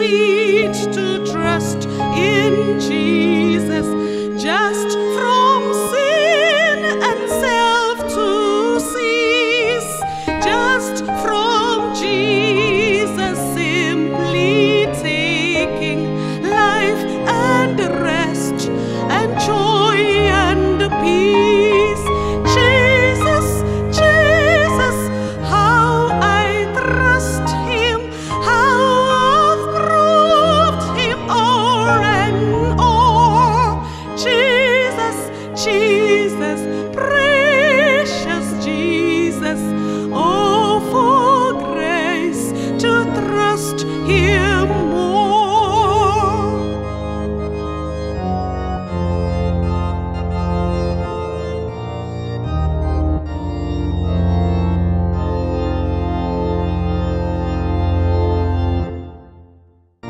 sweet to trust in Jesus, just from sin and self to cease, just from Jesus simply taking life and rest and joy and peace. Jesus, Jesus, how I trust Him, how I've proved Him o'er and o'er. Jesus, Jesus, precious Jesus, oh, for grace to trust Him more.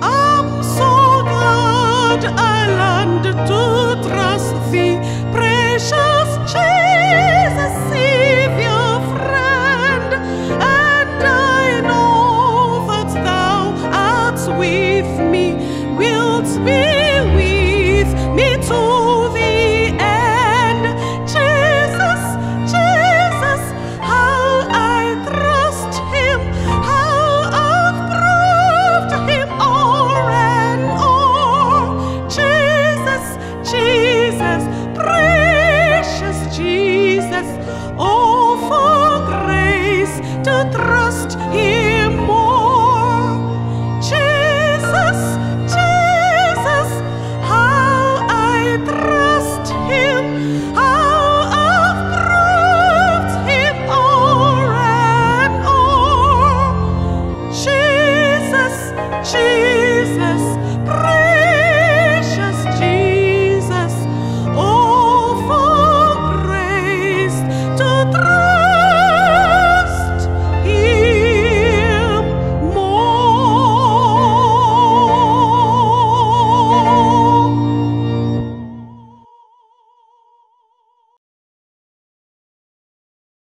I'm so glad I learned to trust Thee, precious Jesus, Savior, friend, and I know that Thou art with me, wilt be with me to the end. Jesus, Jesus, how I trust Him, how I've proved Him o'er and o'er. Jesus, Jesus, precious Jesus, oh, for grace to trust Him